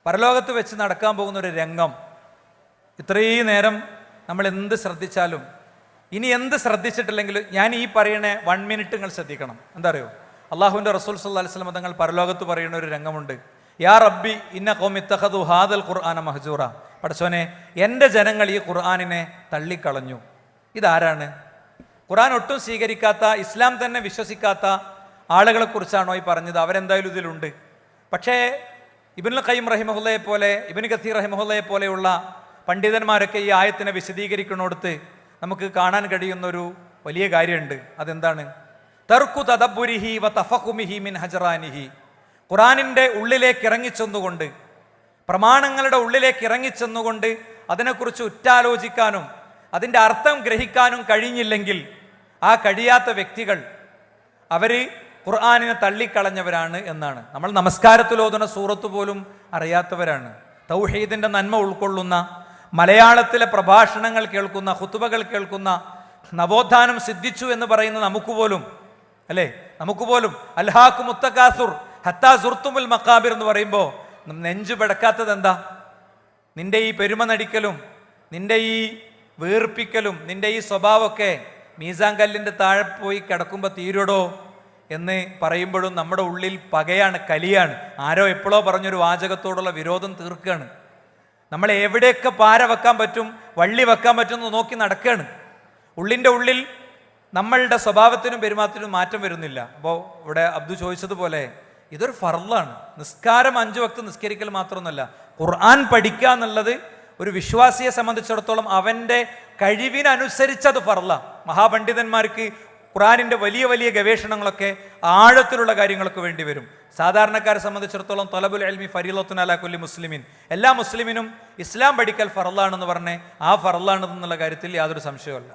പരലോകത്ത് വെച്ച് നടക്കാൻ പോകുന്ന ഒരു രംഗം. ഇത്രയും നേരം നമ്മൾ എന്ത് ശ്രദ്ധിച്ചാലും, ഇനി എന്ത് ശ്രദ്ധിച്ചിട്ടില്ലെങ്കിലും ഞാൻ ഈ പറയണ 1 മിനിറ്റ് നിങ്ങൾ ശ്രദ്ധിക്കണം. എന്താ അറിയോ, അള്ളാഹുവിൻ്റെ റസൂൽ സല്ലല്ലാഹു അലൈഹി വസല്ലം തങ്ങൾ പരലോകത്ത് പറയുന്ന ഒരു രംഗമുണ്ട്. യാ റബ്ബി ഇന്ന ഖൗമി ഇത്തഖദു ഹാദൽ ഖുർആന മഹ്ജൂറ. പടച്ചോനെ, എൻ്റെ ജനങ്ങൾ ഈ ഖുർആനിനെ തള്ളിക്കളഞ്ഞു. ഇതാരാണ്? ഖുർആൻ ഒട്ടും സ്വീകരിക്കാത്ത, ഇസ്ലാം തന്നെ വിശ്വസിക്കാത്ത ആളുകളെ കുറിച്ചാണോ ഈ പറഞ്ഞത്? അവരെന്തായാലും ഇതിലുണ്ട്. പക്ഷേ ഇബ്നുൽ ഖയ്യിം റഹിമഹുല്ലയെ പോലെ, ഇബ്നു കസീർ റഹിമഹുല്ലയെ പോലെയുള്ള പണ്ഡിതന്മാരൊക്കെ ഈ ആയത്തിനെ വിശദീകരിക്കുന്നിടത്ത് നമുക്ക് കാണാൻ കഴിയുന്നൊരു വലിയ കാര്യമുണ്ട്. അതെന്താണ്? തർക്കു തദബ്ബുരിഹി വ തഫഖുമിഹി മിൻ ഹജറാനിഹി. ഖുർആനിൻ്റെ ഉള്ളിലേക്ക് ഇറങ്ങിച്ചെന്നുകൊണ്ട്, പ്രമാണങ്ങളുടെ ഉള്ളിലേക്ക് ഇറങ്ങിച്ചെന്നുകൊണ്ട് അതിനെക്കുറിച്ച് ഉറ്റാലോചിക്കാനും അതിൻ്റെ അർത്ഥം ഗ്രഹിക്കാനും കഴിഞ്ഞില്ലെങ്കിൽ ആ കഴിയാത്ത വ്യക്തികൾ അവർ ഖുർആനിനെ തള്ളിക്കളഞ്ഞവരാണ് എന്നാണ്. നമ്മൾ നമസ്കാരത്തിൽ ഓതുന്ന സൂറത്ത് പോലും അറിയാത്തവരാണ്. തൗഹീദിൻ്റെ നന്മ ഉൾക്കൊള്ളുന്ന, മലയാളത്തിലെ പ്രഭാഷണങ്ങൾ കേൾക്കുന്ന, ഖുതുബകൾ കേൾക്കുന്ന, നവോത്ഥാനം സിദ്ധിച്ചു എന്ന് പറയുന്ന നമുക്ക് പോലും, അല്ലേ, നമുക്ക് പോലും അൽഹാഖു മുത്തകാസുർ ഹത്താ സുർത്തുമുൽ മഖാബിർ എന്ന് പറയുമ്പോൾ നെഞ്ചു പിടക്കാത്തത് എന്താ? നിന്റെ ഈ പെരുമ നടിക്കലും, നിന്റെ ഈ വീർപ്പിക്കലും, നിന്റെ ഈ സ്വഭാവമൊക്കെ മീസാൻ കല്ലിൻ്റെ താഴെ പോയി കിടക്കുമ്പോൾ തീരുടോ എന്ന് പറയുമ്പോഴും നമ്മുടെ ഉള്ളിൽ പകയാണ്, കലിയാണ്. ആരോ എപ്പോഴോ പറഞ്ഞൊരു വാചകത്തോടുള്ള വിരോധം തീർക്കുകയാണ്. നമ്മൾ എവിടെയൊക്കെ പാര വെക്കാൻ പറ്റും, വള്ളി വെക്കാൻ പറ്റും എന്ന് നോക്കി നടക്കുകയാണ്. ഉള്ളിൻ്റെ ഉള്ളിൽ നമ്മളുടെ സ്വഭാവത്തിനും പെരുമാറ്റത്തിനും മാറ്റം വരുന്നില്ല. അപ്പോൾ ഇവിടെ അബ്ദു ചോദിച്ചതുപോലെ ഇതൊരു ഫർളാണ്. നിസ്കാരം 5 വക്ത് നിസ്കരിക്കൽ മാത്രമൊന്നുമല്ല, ഖുർആൻ പഠിക്കുക എന്നുള്ളത് ഒരു വിശ്വാസിയെ സംബന്ധിച്ചിടത്തോളം അവൻ്റെ കഴിവിനനുസരിച്ചത് ഫർളാ. മഹാപണ്ഡിതന്മാർക്ക് ഖുർആനിൻ്റെ വലിയ വലിയ ഗവേഷണങ്ങളൊക്കെ, ആഴത്തിലുള്ള കാര്യങ്ങളൊക്കെ വേണ്ടി വരും. സാധാരണക്കാരെ സംബന്ധിച്ചിടത്തോളം തലബുൽ ഇൽമി ഫരീളത്തുൻ അലാ കുല്ലി മുസ്ലിമിൻ, എല്ലാ മുസ്ലിമിനും ഇസ്ലാം പഠിക്കൽ ഫർളാണെന്ന് പറഞ്ഞ് ആ ഫർളാണെന്നുള്ള കാര്യത്തിൽ യാതൊരു സംശയവുമില്ല.